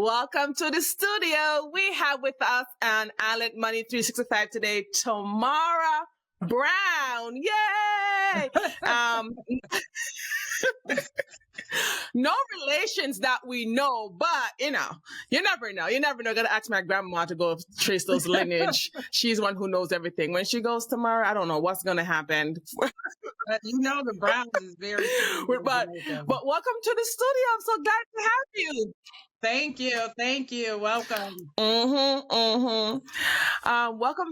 Welcome to the studio. We have with us on Island Money 365 today, Tamara Brown. Yay! No relations that we know, but you never know. You never know. Gotta ask my grandma to go trace those lineage. She's one who knows everything. When she goes tomorrow, I don't know what's gonna happen. The Browns is very but welcome to the studio. I'm so glad to have you. Thank you. Welcome. Welcome.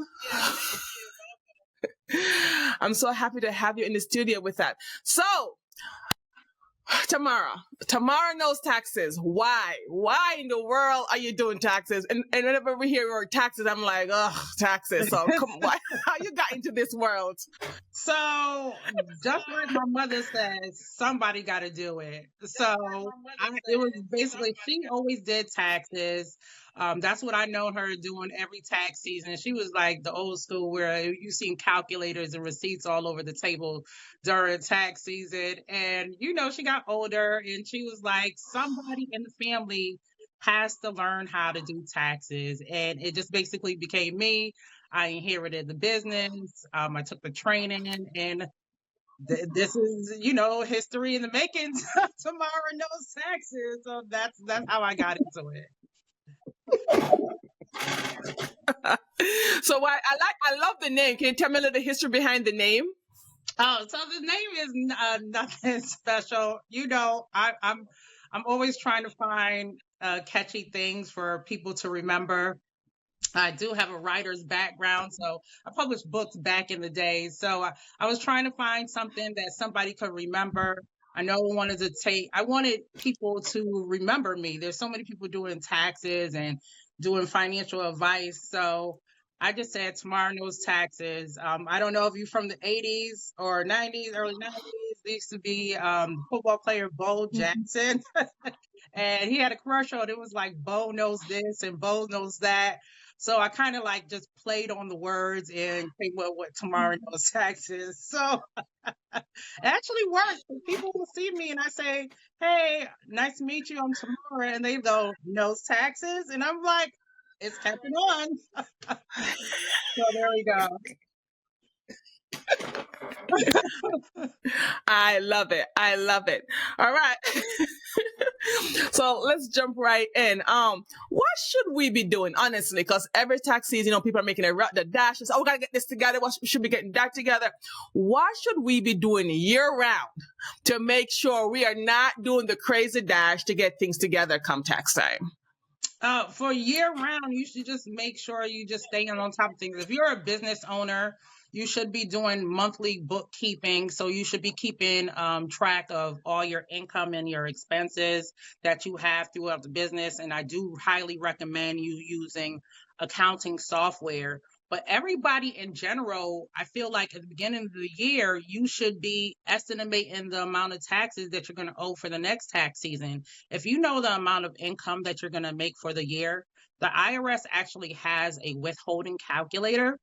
I'm so happy to have you in the studio with that. So, Tamara knows taxes. Why? Why in the world are you doing taxes? And whenever we hear your taxes, I'm like, oh, taxes. So come on, how you got into this world? So just like my mother says, somebody got to do it. So it was basically, she always did taxes. That's what I know her doing every tax season. She was like the old school where you seen calculators and receipts all over the table during tax season. And, she got older and she was like, somebody in the family has to learn how to do taxes. And it just basically became me. I inherited the business. I took the training and this is, history in the making. Tamara knows taxes. So that's how I got into it. So I love the name. Can you tell me a little history behind the name? Oh, so the name is nothing special. I'm always trying to find catchy things for people to remember. I do have a writer's background, so I published books back in the day. So I was trying to find something that somebody could remember. I wanted people to remember me. There's so many people doing taxes and doing financial advice. So I just said Tamara Knows Taxes. I don't know if you're from the 80s or 90s, early 90s. There used to be football player Bo Jackson. And he had a commercial. And it was like, Bo knows this and Bo knows that. So I kind of like just played on the words and came up with Tamara Knows Taxes. So it actually works. People will see me and I say, hey, nice to meet you. I'm Tamara. And they go, knows taxes. And I'm like, it's catching on. So there we go. I love it. All right. So let's jump right in. What should we be doing, honestly? Because every tax season, people are making the dashes. Oh, we gotta get this together. We should be getting that together. What should we be doing year round to make sure we are not doing the crazy dash to get things together come tax time? For year round, you should just make sure you just stay on top of things. If you're a business owner, you should be doing monthly bookkeeping. So you should be keeping track of all your income and your expenses that you have throughout the business. And I do highly recommend you using accounting software. But everybody in general, I feel like at the beginning of the year, you should be estimating the amount of taxes that you're going to owe for the next tax season. If you know the amount of income that you're going to make for the year, the IRS actually has a withholding calculator.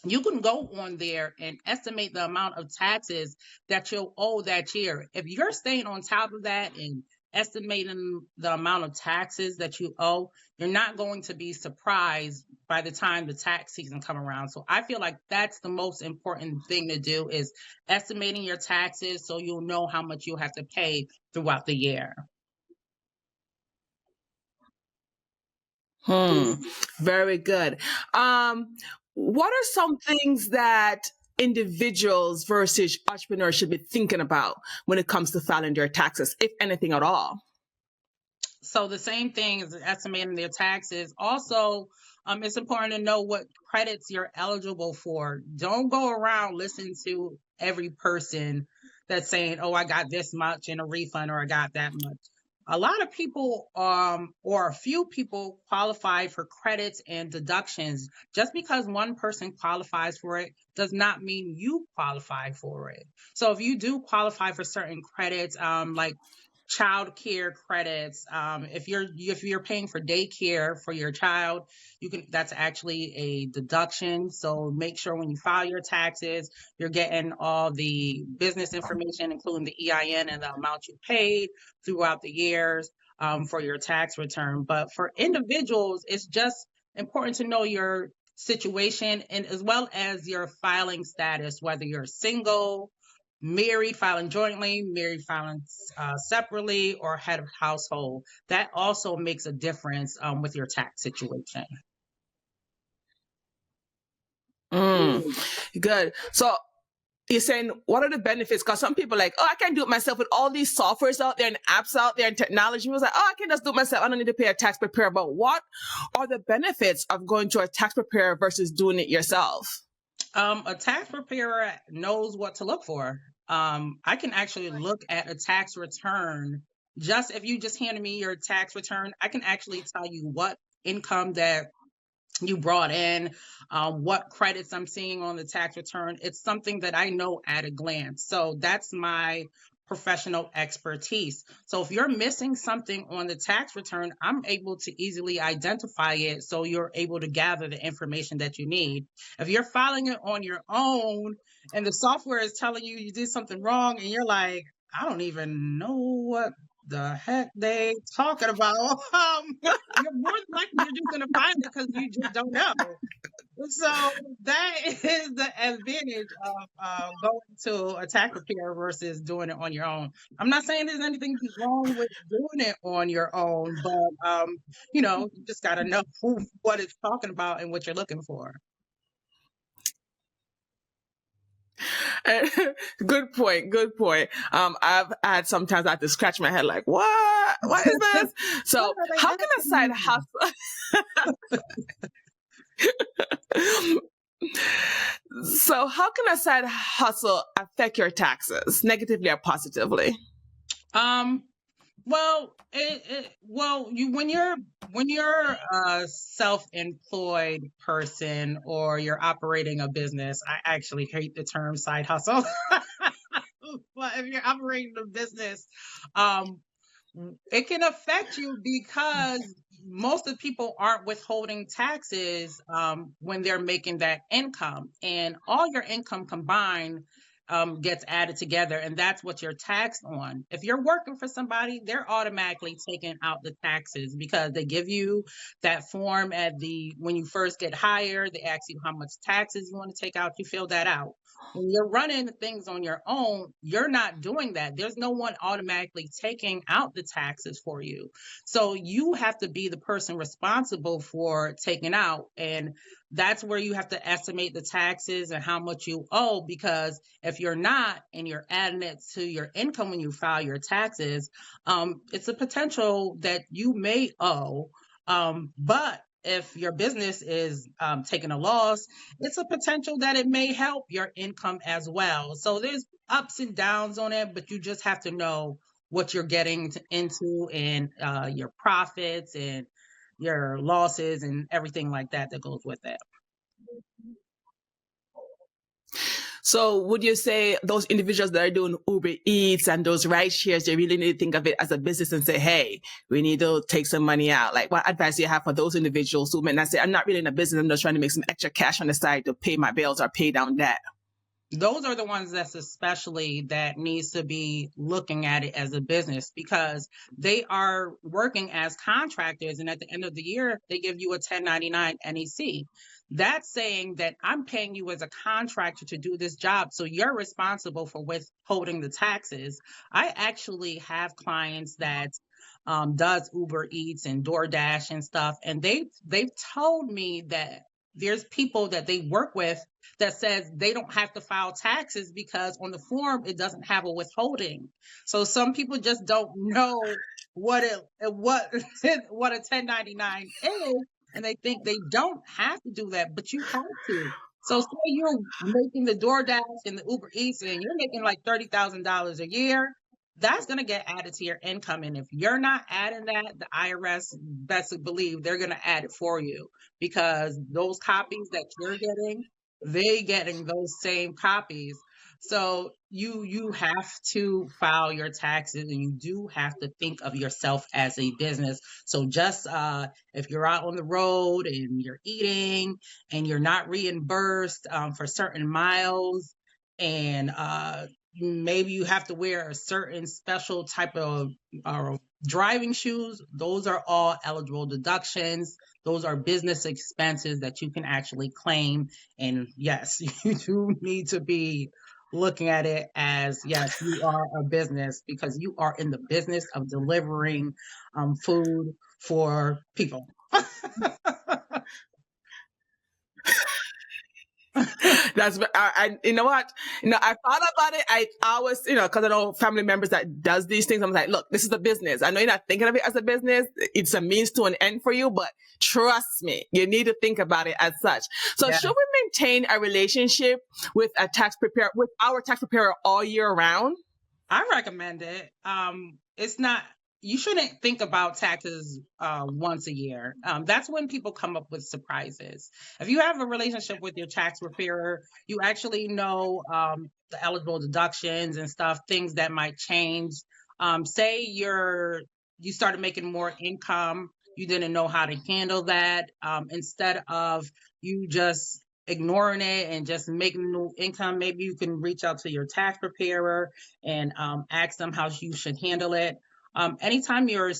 You can go on there and estimate the amount of taxes that you'll owe that year. If you're staying on top of that and estimating the amount of taxes that you owe, you're not going to be surprised by the time the tax season come around. So I feel like that's the most important thing to do is estimating your taxes so you'll know how much you'll have to pay throughout the year. Very good. What are some things that individuals versus entrepreneurs should be thinking about when it comes to filing their taxes, if anything at all? So the same thing as estimating their taxes. Also, it's important to know what credits you're eligible for. Don't go around listening to every person that's saying, oh, I got this much in a refund or I got that much. A lot of people or a few people qualify for credits and deductions. Just because one person qualifies for it does not mean you qualify for it. So if you do qualify for certain credits, like child care credits, if you're paying for daycare for your child, that's actually a deduction. So make sure when you file your taxes, you're getting all the business information, including the EIN and the amount you paid throughout the years. for your tax return. But for individuals, it's just important to know your situation and as well as your filing status, whether you're single, married, filing jointly, married, filing separately, or head of household. That also makes a difference with your tax situation. Good. So you're saying, what are the benefits? Because some people are like, oh, I can do it myself with all these softwares out there and apps out there and technology. People like, oh, I can just do it myself. I don't need to pay a tax preparer. But what are the benefits of going to a tax preparer versus doing it yourself? A tax preparer knows what to look for. I can actually look at a tax return. Just if you just handed me your tax return, I can actually tell you what income that you brought in, what credits I'm seeing on the tax return. It's something that I know at a glance. So that's my professional expertise. So if you're missing something on the tax return, I'm able to easily identify it so you're able to gather the information that you need. If you're filing it on your own and the software is telling you you did something wrong and you're like, I don't even know what the heck they talking about. You're more than likely you're just gonna find it because you just don't know. So that is the advantage of going to a tax preparer versus doing it on your own. I'm not saying there's anything wrong with doing it on your own, but you just gotta know what it's talking about and what you're looking for. Good point. Good point. I've had sometimes I have to scratch my head like, what is this? So how can a side hustle? So how can a side hustle affect your taxes negatively or positively? Well, when you're a self-employed person or you're operating a business, I actually hate the term side hustle. But if you're operating a business, it can affect you because most of the people aren't withholding taxes when they're making that income, and all your income combined gets added together, and that's what you're taxed on. If you're working for somebody, they're automatically taking out the taxes because they give you that form when you first get hired. They ask you how much taxes you want to take out. You fill that out. When you're running things on your own, you're not doing that. There's no one automatically taking out the taxes for you. So you have to be the person responsible for taking out. And that's where you have to estimate the taxes and how much you owe, because if you're not and you're adding it to your income when you file your taxes, it's a potential that you may owe. But if your business is taking a loss, it's a potential that it may help your income as well. So there's ups and downs on it, but you just have to know what you're getting into and your profits and your losses and everything like that goes with it. So would you say those individuals that are doing Uber Eats and those ride shares, they really need to think of it as a business and say, hey, we need to take some money out? Like, what advice do you have for those individuals who may not say, I'm not really in a business, I'm just trying to make some extra cash on the side to pay my bills or pay down debt? Those are the ones that's especially that needs to be looking at it as a business, because they are working as contractors, and at the end of the year they give you a 1099 NEC. That's saying that I'm paying you as a contractor to do this job, so you're responsible for withholding the taxes. I actually have clients that does Uber Eats and DoorDash and stuff, and they've told me that there's people that they work with that says they don't have to file taxes because on the form it doesn't have a withholding. So some people just don't know what a 1099 is, and they think they don't have to do that, but you have to. So say you're making the DoorDash and the Uber Eats and you're making like $30,000 a year, that's going to get added to your income. And if you're not adding that, the IRS best believe they're going to add it for you, because those copies that you're getting, they getting those same copies. So you have to file your taxes, and you do have to think of yourself as a business. So just if you're out on the road and you're eating and you're not reimbursed for certain miles, and maybe you have to wear a certain special type of driving shoes, those are all eligible deductions. Those are business expenses that you can actually claim. And yes, you do need to be looking at it as, yes, you are a business because you are in the business of delivering food for people. That's you know what, I thought about it. I always, because I know family members that does these things. I'm like, look, this is a business. I know you're not thinking of it as a business. It's a means to an end for you, but trust me, you need to think about it as such. So Yeah. should we maintain a relationship with our tax preparer all year round? I recommend it. It's not, you shouldn't think about taxes once a year. That's when people come up with surprises. If you have a relationship with your tax preparer, you actually know the eligible deductions and stuff, things that might change. Say you started making more income, you didn't know how to handle that. Instead of you just ignoring it and just making new income, maybe you can reach out to your tax preparer and ask them how you should handle it. Anytime your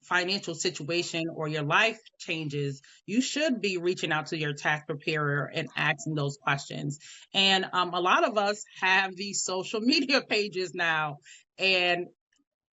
financial situation or your life changes, you should be reaching out to your tax preparer and asking those questions. And a lot of us have these social media pages now. And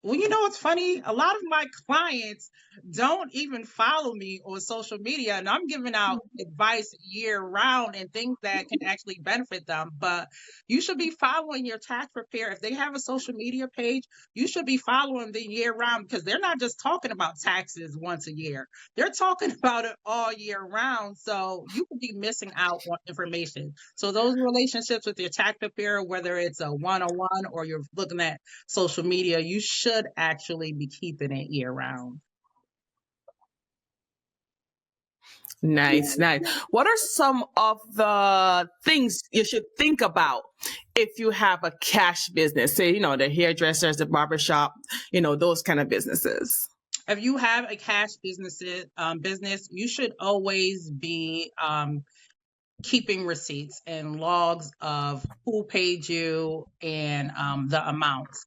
well, you know what's funny? A lot of my clients don't even follow me on social media, and I'm giving out advice year round and things that can actually benefit them. But you should be following your tax preparer. If they have a social media page, you should be following them year round because they're not just talking about taxes once a year. They're talking about it all year round. So you could be missing out on information. So those relationships with your tax preparer, whether it's a one-on-one or you're looking at social media, you should actually be keeping it year round. Nice. What are some of the things you should think about if you have a cash business? Say, the hairdressers, the barbershop, those kind of businesses. If you have a cash business, you should always be keeping receipts and logs of who paid you and the amounts.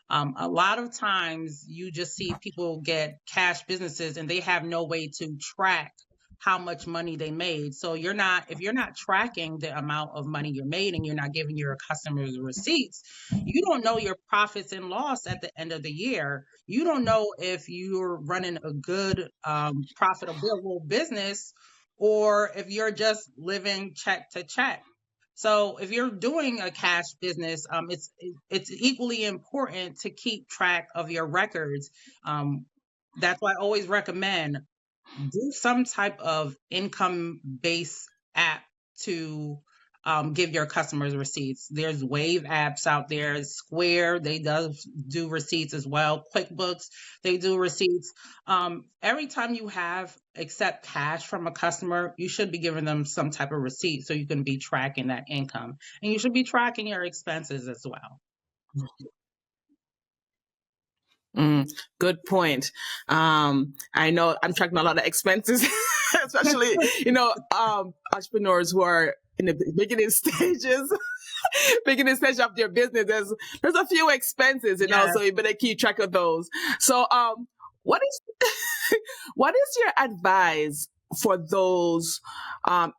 A lot of times you just see people get cash businesses and they have no way to track how much money they made. So if you're not tracking the amount of money you made and you're not giving your customers receipts, you don't know your profits and loss at the end of the year. You don't know if you're running a good, profitable business or if you're just living check to check. So if you're doing a cash business, it's equally important to keep track of your records. That's why I always recommend do some type of income-based app to give your customers receipts. There's Wave apps out there. Square, they do receipts as well. QuickBooks, they do receipts. Every time you accept cash from a customer, you should be giving them some type of receipt so you can be tracking that income. And you should be tracking your expenses as well. Good point. I know I'm tracking a lot of expenses, especially, entrepreneurs who are in the beginning stages of their business. There's a few expenses, so you better keep track of those. So, what is your advice for those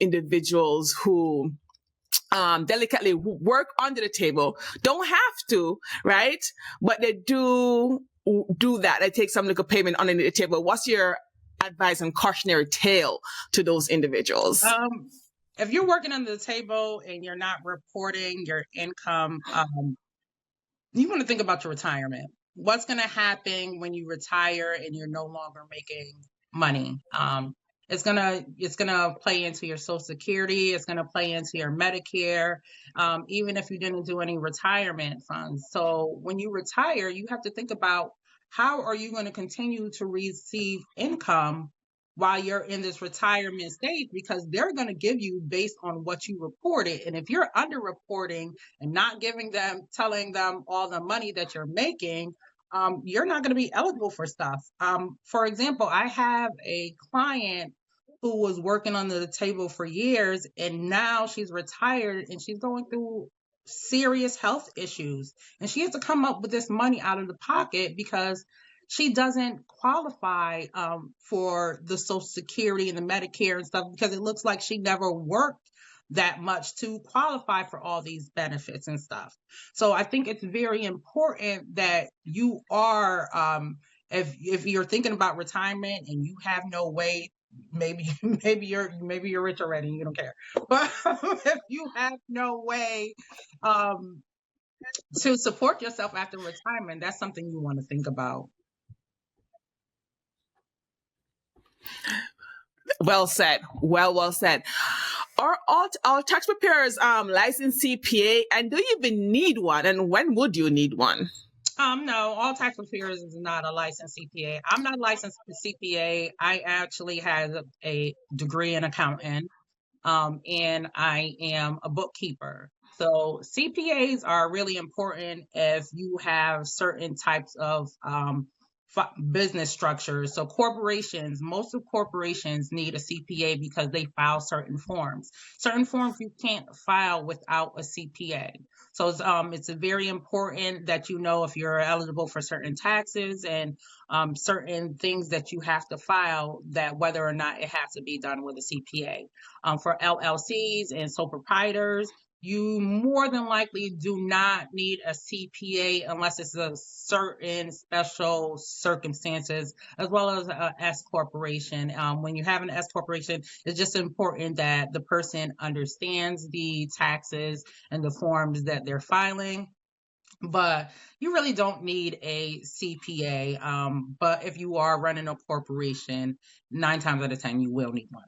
individuals who delicately work under the table, don't have to, right? But they do that. They take some little payment underneath the table. What's your advice and cautionary tale to those individuals? If you're working under the table and you're not reporting your income, you want to think about your retirement. What's going to happen when you retire and you're no longer making money? It's gonna play into your Social Security. It's gonna play into your Medicare, even if you didn't do any retirement funds. So when you retire, you have to think about how are you going to continue to receive income while you're in this retirement stage, because they're going to give you based on what you reported. And if you're underreporting and not telling them all the money that you're making, you're not going to be eligible for stuff. For example, I have a client who was working under the table for years, and now she's retired and she's going through serious health issues. And she has to come up with this money out of the pocket because she doesn't qualify for the Social Security and the Medicare and stuff because it looks like she never worked that much to qualify for all these benefits and stuff. So I think it's very important that you are, if you're thinking about retirement and you have no way, maybe you're rich already and you don't care, but if you have no way to support yourself after retirement, that's something you want to think about. Well said. Well said. Are all tax preparers licensed CPA, and do you even need one? And when would you need one? No, all tax preparers is not a licensed CPA. I'm not licensed CPA. I actually have a degree in accounting, and I am a bookkeeper. So CPAs are really important if you have certain types of business structures. So corporations, most of corporations need a CPA because they file certain forms. Certain forms you can't file without a CPA. So it's very important that you know if you're eligible for certain taxes and certain things that you have to file, that whether or not it has to be done with a CPA. For LLCs and sole proprietors, you more than likely do not need a CPA unless it's a certain special circumstances, as well as a S corporation. When you have an S corporation, it's just important that the person understands the taxes and the forms that they're filing. But you really don't need a CPA. But if you are running a corporation, 9 times out of 10, you will need one.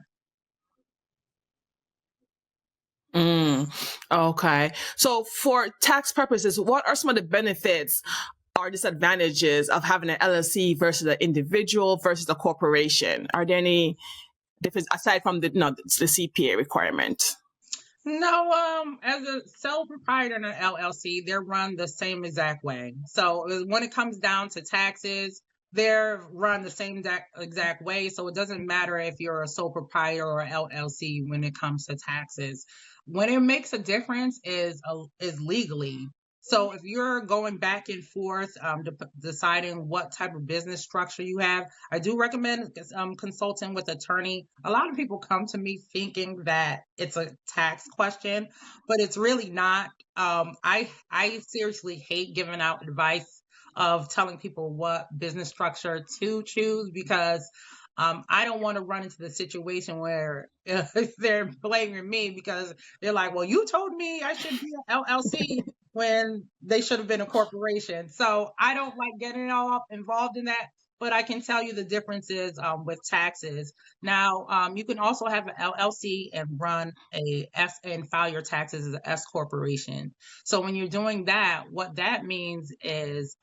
Okay. So for tax purposes, what are some of the benefits or disadvantages of having an LLC versus an individual versus a corporation? Are there any difference aside from the CPA requirement? No, as a sole proprietor and an LLC, they're run the same exact way. So when it comes down to taxes, they're run the same exact way. So it doesn't matter if you're a sole proprietor or LLC when it comes to taxes. When it makes a difference is legally. So if you're going back and forth deciding what type of business structure you have, I do recommend consulting with an attorney. A lot of people come to me thinking that it's a tax question, but it's really not. I seriously hate giving out advice of telling people what business structure to choose because I don't want to run into the situation where they're blaming me because they're like, well, you told me I should be an LLC when they should have been a corporation. So I don't like getting all involved in that, but I can tell you the differences with taxes. Now, you can also have an LLC and run a S and file your taxes as an S corporation. So when you're doing that, what that means is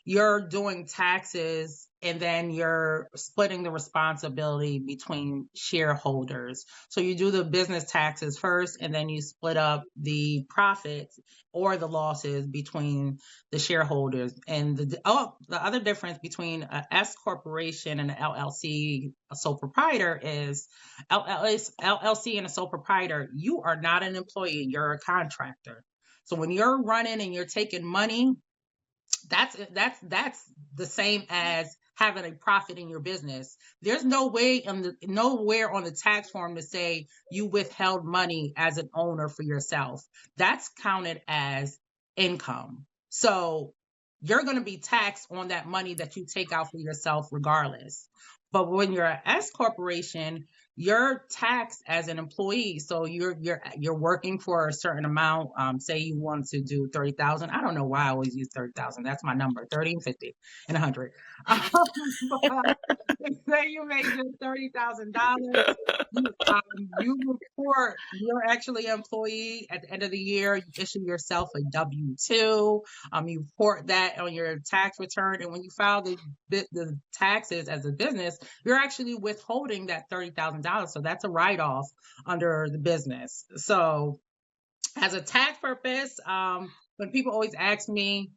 you're doing taxes and then you're splitting the responsibility between shareholders. So you do the business taxes first, and then you split up the profits or the losses between the shareholders. And the other difference between an S corporation and an LLC, a sole proprietor, is LLC and a sole proprietor, you are not an employee, you're a contractor. So when you're running and you're taking money, that's the same as having a profit in your business. There's no way nowhere on the tax form to say you withheld money as an owner for yourself. That's counted as income. So you're going to be taxed on that money that you take out for yourself regardless. But when you're an S corporation, you're taxed as an employee. So you're working for a certain amount. Say you want to do 30,000. I don't know why I always use 30,000. That's my number, 30 and 50 and 100. Say you make just $30,000. You report you're actually an employee at the end of the year. You issue yourself a W-2. You report that on your tax return, and when you file the taxes as a business, you're actually withholding that $30,000. So that's a write-off under the business. So as a tax purpose, when people always ask me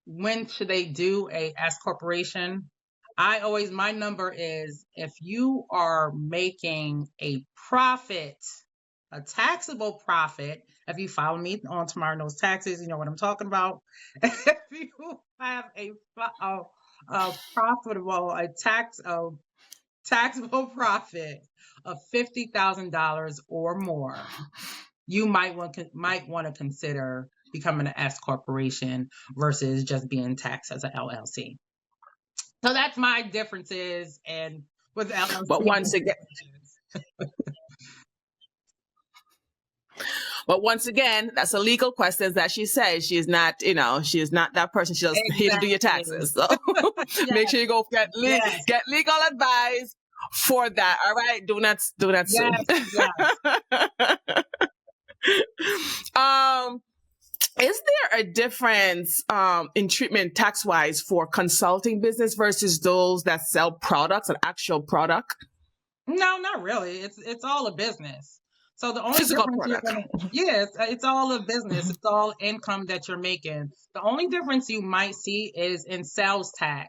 when should they do a S corporation, my number is if you are making a profit A taxable profit, if you follow me on Tamara Knows Taxes, you know what I'm talking about. If you have a taxable profit of $50,000 or more, you might want to consider becoming an S corporation versus just being taxed as an LLC. So that's my differences and with LLC. But once again, that's a legal question that she says she's not, she is not that person. She's just here to do your taxes. So Yes. make sure you go get Yes. get legal advice for that. All right, do not sue. Yes. Is there a difference in treatment tax wise for consulting business versus those that sell products, an actual product? No, not really. It's all a business. So the only Physical difference product. yes, it's all a business. It's all income that you're making. The only difference you might see is in sales tax.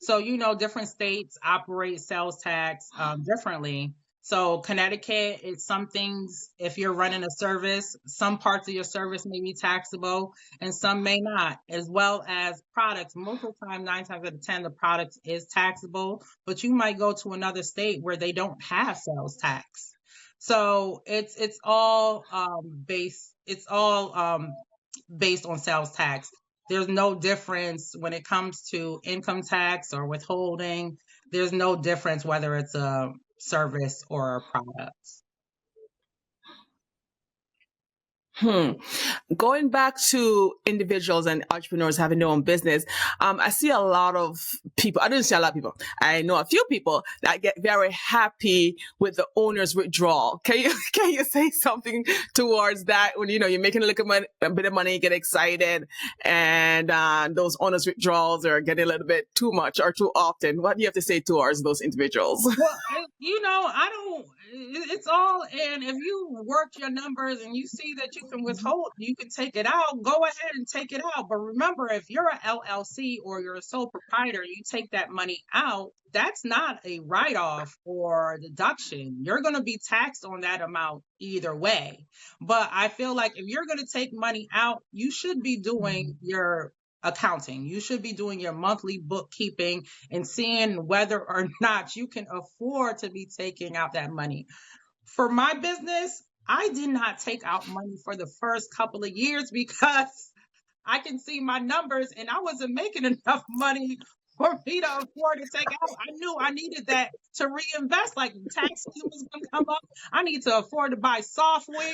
So, different states operate sales tax differently. So Connecticut, it's some things, if you're running a service, some parts of your service may be taxable and some may not, as well as products. Most of the time, 9 times out of 10, the product is taxable, but you might go to another state where they don't have sales tax. So it's all based on sales tax. There's no difference when it comes to income tax or withholding. There's no difference whether it's a service or a product. Going back to individuals and entrepreneurs having their own business, I see a lot of people. I didn't see a lot of people. I know a few people that get very happy with the owner's withdrawal. Can you say something towards that? When you're making a bit of money, you get excited, and those owner's withdrawals are getting a little bit too much or too often. What do you have to say towards those individuals? Well, I don't. It's all, and if you work your numbers and you see that you can withhold, you can take it out, go ahead and take it out. But remember, if you're an LLC or you're a sole proprietor, you take that money out, that's not a write-off or a deduction. You're going to be taxed on that amount either way. But I feel like if you're going to take money out, you should be doing your accounting. You should be doing your monthly bookkeeping and seeing whether or not you can afford to be taking out that money. For my business, I did not take out money for the first couple of years because I can see my numbers and I wasn't making enough money for me to afford to take out. I knew I needed that to reinvest. Like the tax season was going to come up. I need to afford to buy software.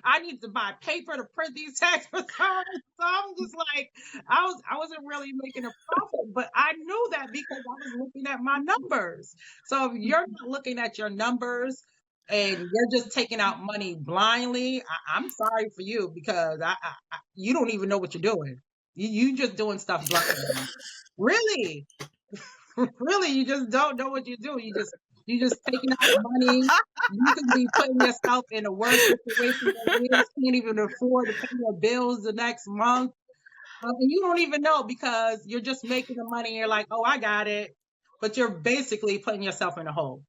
I need to buy paper to print these tax returns. So I'm just like, I wasn't really making a profit, but I knew that because I was looking at my numbers. So if you're not looking at your numbers and you're just taking out money blindly, I'm sorry for you because you don't even know what you're doing. You just doing stuff blindly. Really, really, you just don't know what you do. You just taking out money. You could be putting yourself in a worse situation than you can't even afford to pay your bills the next month. And you don't even know because you're just making the money and you're like, oh, I got it. But you're basically putting yourself in a hole.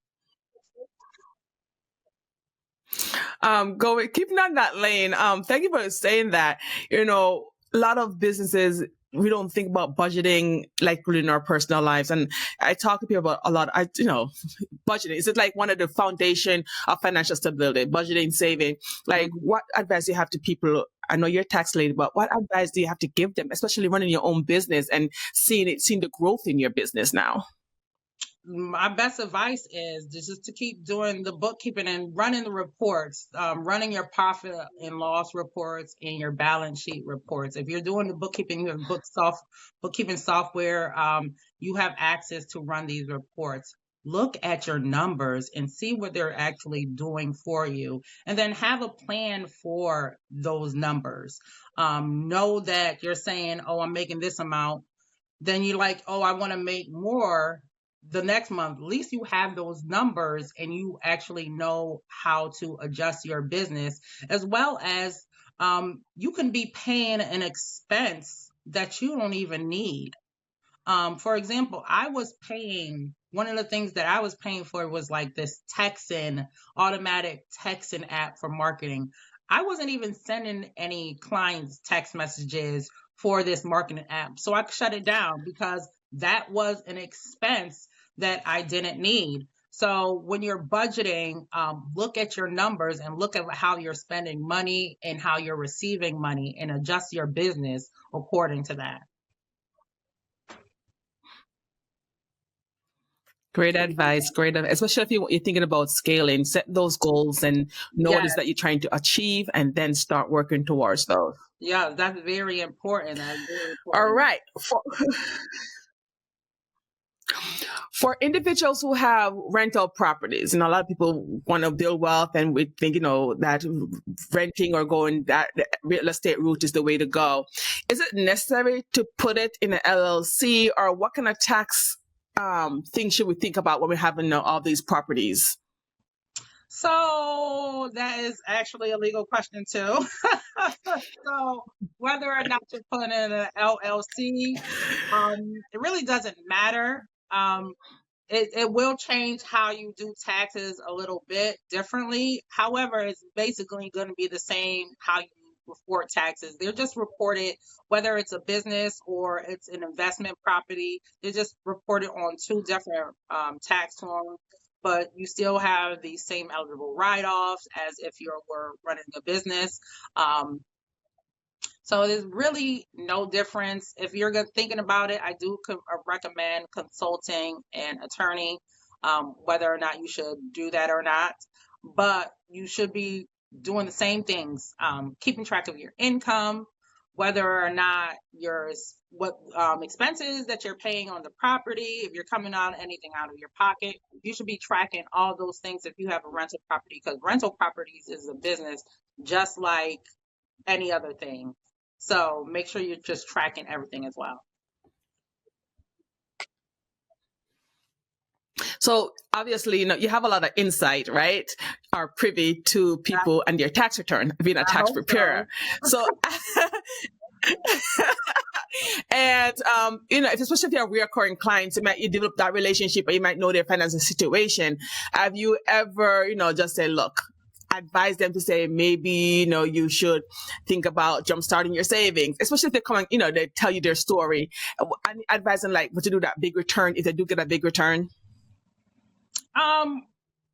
Keeping on that lane. Thank you for saying that. A lot of businesses, we don't think about budgeting like in our personal lives. And I talk to people about a lot. Budgeting is it like one of the foundation of financial stability, budgeting, saving. Like, what advice do you have to people? I know you're a tax lady, but what advice do you have to give them, especially running your own business and seeing the growth in your business now? My best advice is just to keep doing the bookkeeping and running the reports, running your profit and loss reports and your balance sheet reports. If you're doing the bookkeeping, you have bookkeeping software, you have access to run these reports. Look at your numbers and see what they're actually doing for you, and then have a plan for those numbers. Know that you're saying, oh, I'm making this amount. Then you're like, oh, I want to make more the next month. At least you have those numbers and you actually know how to adjust your business, as well as you can be paying an expense that you don't even need. For example, I was paying one of the things that I was paying for was like this automatic texting app for marketing. I wasn't even sending any clients text messages for this marketing app. So I shut it down because that was an expense that I didn't need. So when you're budgeting, look at your numbers and look at how you're spending money and how you're receiving money and adjust your business according to that. Great advice. Great advice. Especially if you're thinking about scaling, set those goals and know what it is that you're trying to achieve and then start working towards those. Yeah, that's very important. All right. For individuals who have rental properties, a lot of people want to build wealth, and we think, that renting or going that real estate route is the way to go. Is it necessary to put it in an LLC, or what kind of tax things should we think about when we're having all these properties? So that is actually a legal question too. So whether or not you put in an LLC, it really doesn't matter. It will change how you do taxes a little bit differently. However, it's basically going to be the same how you report taxes. They're just reported, whether it's a business or it's an investment property, they're just reported on two different tax forms, but you still have the same eligible write-offs as if you were running a business. So there's really no difference. If you're thinking about it, I do recommend consulting an attorney, whether or not you should do that or not. But you should be doing the same things, keeping track of your income, whether or not what expenses that you're paying on the property, if you're coming out anything out of your pocket. You should be tracking all those things if you have a rental property, because rental properties is a business just like any other thing. So make sure you're just tracking everything as well. So obviously, you have a lot of insight, right? Are privy to people and their tax return, being a tax preparer. So, and especially if you have recurring clients, you develop that relationship, or you might know their financial situation. Have you ever, just say, look, advise them to say, maybe, you should think about jumpstarting your savings, especially if they're coming, they tell you their story. I advise them what to do that big return if they do get a big return.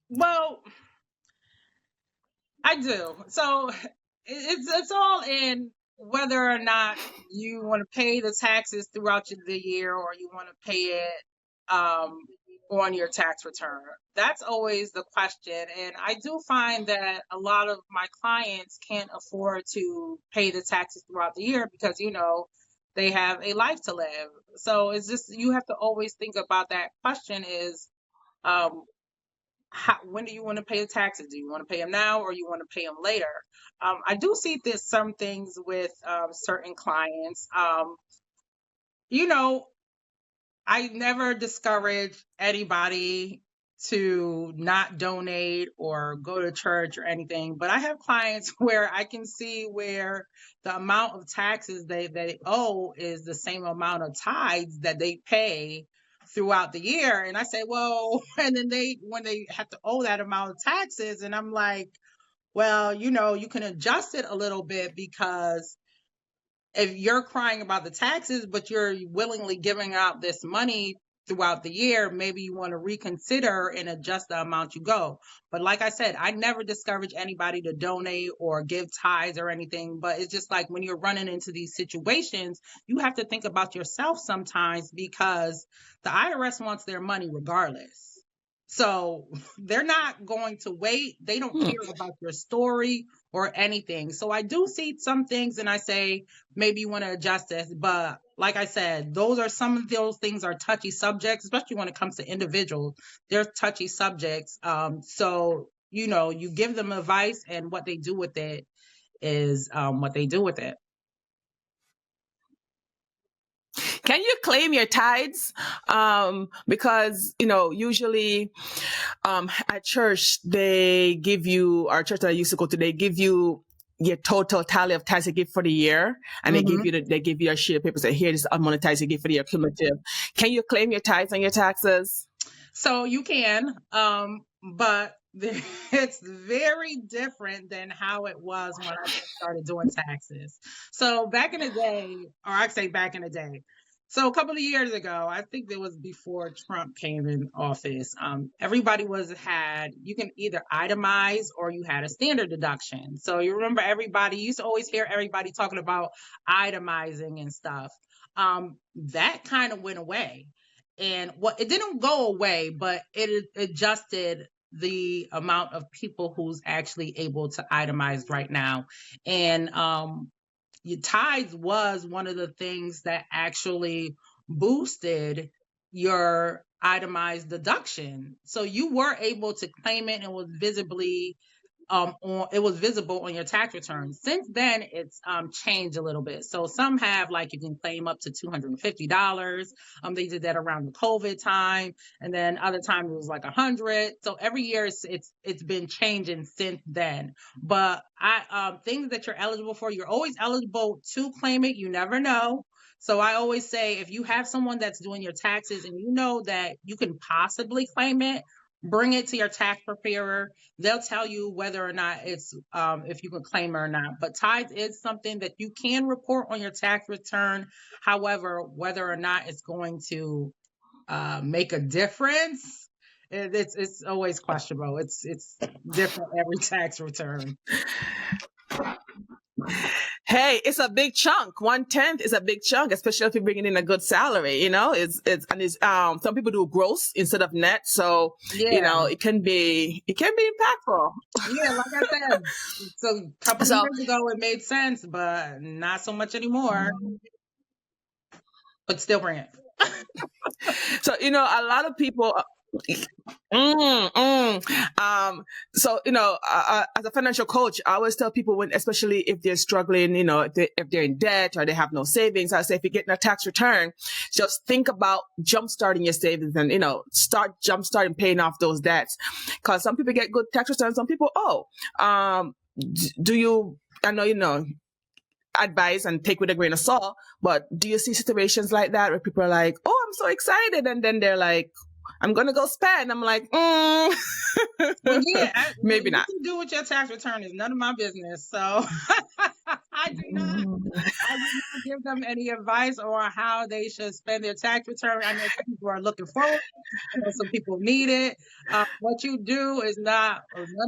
Well, I do. So it's all in whether or not you want to pay the taxes throughout the year, or you want to pay it on your tax return. That's always the question. And I do find that a lot of my clients can't afford to pay the taxes throughout the year because, they have a life to live. So it's just, you have to always think about that question is, when do you want to pay the taxes? Do you want to pay them now, or you want to pay them later? I do see there's some things with certain clients. I never discourage anybody to not donate or go to church or anything, but I have clients where I can see where the amount of taxes they owe is the same amount of tithes that they pay throughout the year. And I say, well, and then when they have to owe that amount of taxes, and I'm like, well, you can adjust it a little bit, because if you're crying about the taxes, but you're willingly giving out this money throughout the year, maybe you want to reconsider and adjust the amount you go. But like I said, I never discourage anybody to donate or give tithes or anything. But it's just like when you're running into these situations, you have to think about yourself sometimes, because the IRS wants their money regardless. So they're not going to wait. They don't care about your story or anything. So I do see some things and I say, maybe you want to adjust this. But like I said, some of those things are touchy subjects, especially when it comes to individuals. They're touchy subjects. So, you give them advice, and what they do with it is what they do with it. Can you claim your tithes? Because, usually at church, they give you, our church that I used to go to, they give you your total tally of tithes they give for the year. And they give you a sheet of paper, say, here, this is amount of tithes you give for the year cumulative. Can you claim your tithes on your taxes? So you can, but it's very different than how it was when I first started doing taxes. So back in the day, or I'd say back in the day, so a couple of years ago, I think it was before Trump came in office. Everybody had you can either itemize or you had a standard deduction. So you remember everybody you used to always hear everybody talking about itemizing and stuff. That kind of went away. And what it didn't go away, but it adjusted the amount of people who's actually able to itemize right now. And your tithes was one of the things that actually boosted your itemized deduction. So you were able to claim it and was it was visible on your tax return. Since then, it's changed a little bit. So some have like you can claim up to $250. They did that around the COVID time, and then other times it was like $100. So every year it's been changing since then. But things that you're eligible for, you're always eligible to claim it. You never know. So I always say if you have someone that's doing your taxes and you know that you can possibly claim it, bring it to your tax preparer. They'll tell you whether or not it's if you can claim it or not. But tithes is something that you can report on your tax return. However, whether or not it's going to make a difference, it's always questionable. It's different every tax return. Hey, it's a big chunk. 1/10 is a big chunk, especially if you're bringing in a good salary. Some people do gross instead of net, so it can be impactful. Yeah, like I said, so a couple of years ago it made sense, but not so much anymore. But still bring it. So a lot of people. As a financial coach, I always tell people especially if they're struggling, if they're in debt or they have no savings, I say if you're getting a tax return, just think about jumpstarting your savings and start jumpstarting paying off those debts. Because some people get good tax returns, some people advise and take with a grain of salt, but do you see situations like that where people are like, oh, I'm so excited, and then they're like, I'm gonna go spend. I'm like, well, maybe not. What you do with your tax return is none of my business. So I do not give them any advice on how they should spend their tax return. I know some people are looking forward. I know some people need it. What you do is none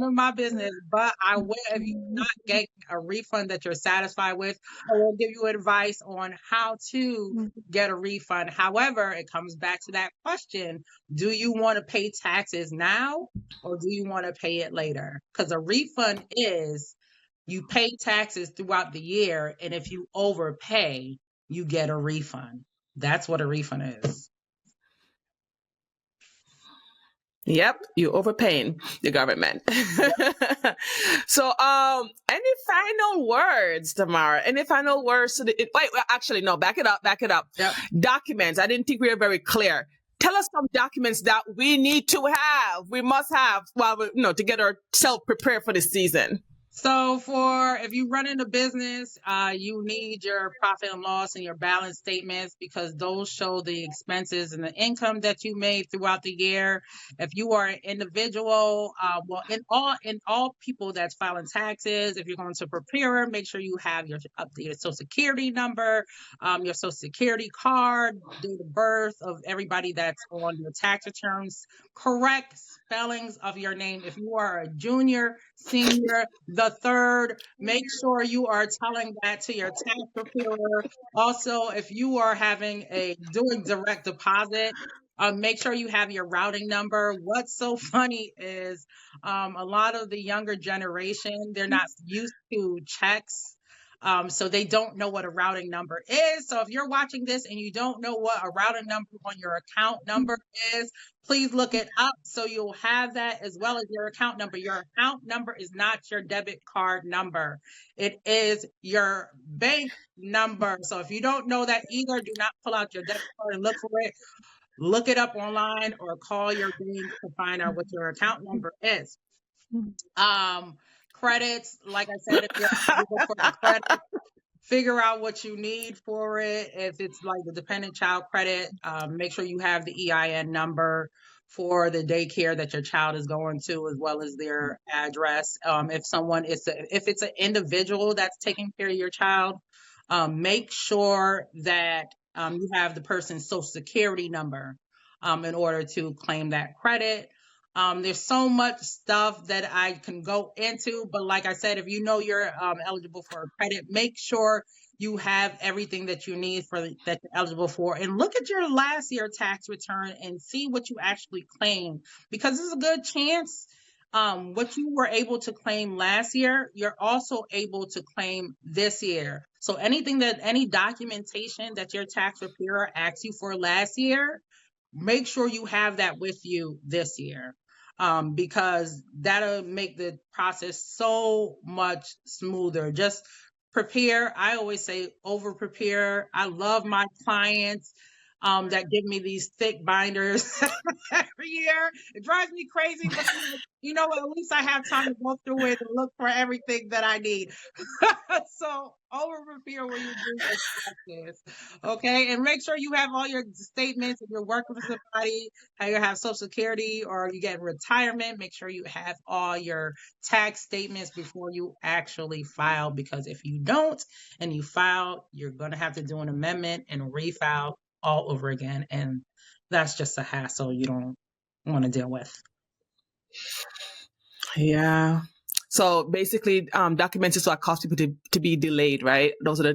of my business. But I will, if you do not get a refund that you're satisfied with, I will give you advice on how to get a refund. However, it comes back to that question. Do you want to pay taxes now or do you want to pay it later? Because a refund is you pay taxes throughout the year, and if you overpay, you get a refund. That's what a refund is. Yep, you're overpaying the government. So, any final words, Tamara? Any final words? Back it up. Yep. Documents. I didn't think we were very clear. Tell us some documents that we need to have. We must have to get ourselves prepared for the season. So if you run into business, you need your profit and loss and your balance statements because those show the expenses and the income that you made throughout the year. If you are an individual, in all people that's filing taxes, if you're going to preparer, make sure you have your updated Social Security number, your Social Security card, date of birth of everybody that's on your tax returns, correct spellings of your name. If you are a junior, senior, the third, make sure you are telling that to your tax preparer. Also, if you are doing direct deposit, make sure you have your routing number. What's so funny is a lot of the younger generation, they're not used to checks. So they don't know what a routing number is. So if you're watching this and you don't know what a routing number on your account number is, please look it up so you'll have that as well as your account number. Your account number is not your debit card number. It is your bank number. So if you don't know that either, do not pull out your debit card and look for it. Look it up online or call your bank to find out what your account number is. Credits, like I said, if you're eligible for the credit, figure out what you need for it. If it's like the dependent child credit, make sure you have the EIN number for the daycare that your child is going to, as well as their address. If it's an individual that's taking care of your child, make sure that you have the person's social security number in order to claim that credit. There's so much stuff that I can go into, but like I said, if you know you're eligible for a credit, make sure you have everything that you need that you're eligible for, and look at your last year tax return and see what you actually claimed, because there's a good chance what you were able to claim last year, you're also able to claim this year. So any documentation that your tax preparer asks you for last year, make sure you have that with you this year. Because that'll make the process so much smoother. Just prepare. I always say over prepare. I love my clients that give me these thick binders every year. It drives me crazy, but at least I have time to go through it and look for everything that I need. So over prepare when you do your taxes, okay? And make sure you have all your statements. If you're working with somebody, how you have Social Security or you get retirement, make sure you have all your tax statements before you actually file, because if you don't and you file, you're going to have to do an amendment and refile all over again, and that's just a hassle you don't want to deal with. Yeah. So basically, documents are cause people to be delayed, right? Those are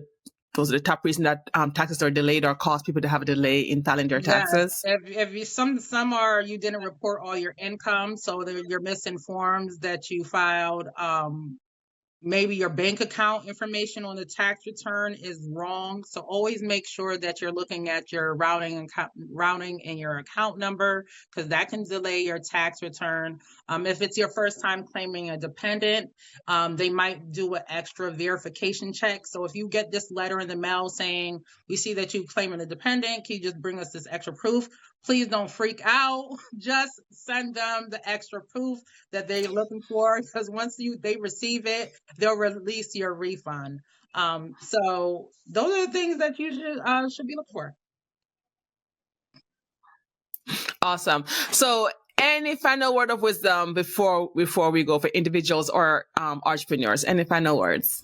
the top reasons that taxes are delayed or cause people to have a delay in filing their taxes. If you some are you didn't report all your income, so you're missing forms that you filed. Maybe your bank account information on the tax return is wrong. So always make sure that you're looking at your routing and your account number, because that can delay your tax return. If it's your first time claiming a dependent, they might do an extra verification check. So if you get this letter in the mail saying, we see that you claiming a dependent, can you just bring us this extra proof? Please don't freak out. Just send them the extra proof that they're looking for, because once they receive it, they'll release your refund. So those are the things that you should be looking for. Awesome. So any final word of wisdom before we go for individuals or entrepreneurs? Any final words?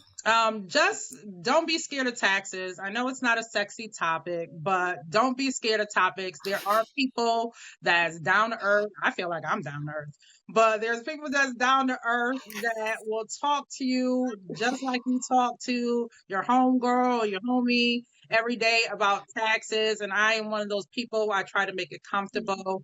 Just don't be scared of taxes. I know it's not a sexy topic, but don't be scared of topics. There are people that's down to earth. I feel like I'm down to earth, but there's people that's down to earth that will talk to you just like you talk to your homegirl or your homie every day about taxes. And I am one of those people. I try to make it comfortable.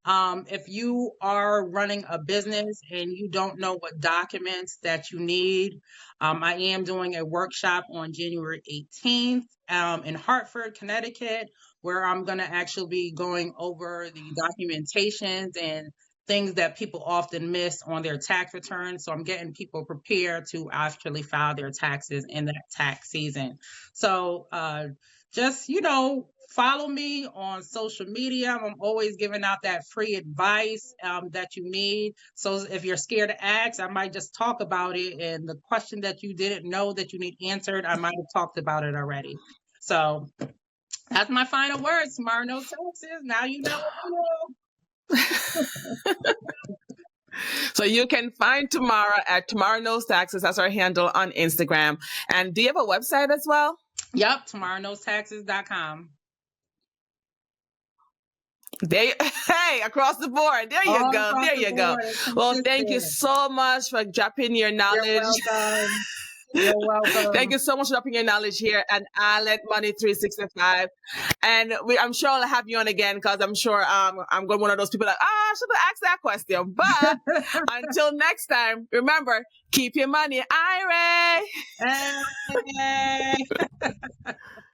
If you are running a business and you don't know what documents that you need, I am doing a workshop on January 18th in Hartford, Connecticut, where I'm going to actually be going over the documentations and things that people often miss on their tax returns. So I'm getting people prepared to actually file their taxes in that tax season. So just, follow me on social media. I'm always giving out that free advice that you need. So if you're scared to ask, I might just talk about it. And the question that you didn't know that you need answered, I might have talked about it already. So that's my final words. Tamara Knows Taxes. Now you know what I know. So you can find Tamara at Tamara Knows Taxes. That's our handle on Instagram. And do you have a website as well? Yep, TamaraKnowsTaxes.com. Hey, across the board. There you go. There you go. Well, thank you so much for dropping your knowledge. You're welcome. You're welcome. Thank you so much for dropping your knowledge here at Allet Money 365. And I'm sure I'll have you on again, because I'm sure I'm going to be one of those people that, I should have asked that question. But until next time, remember, keep your money IRA. Hey.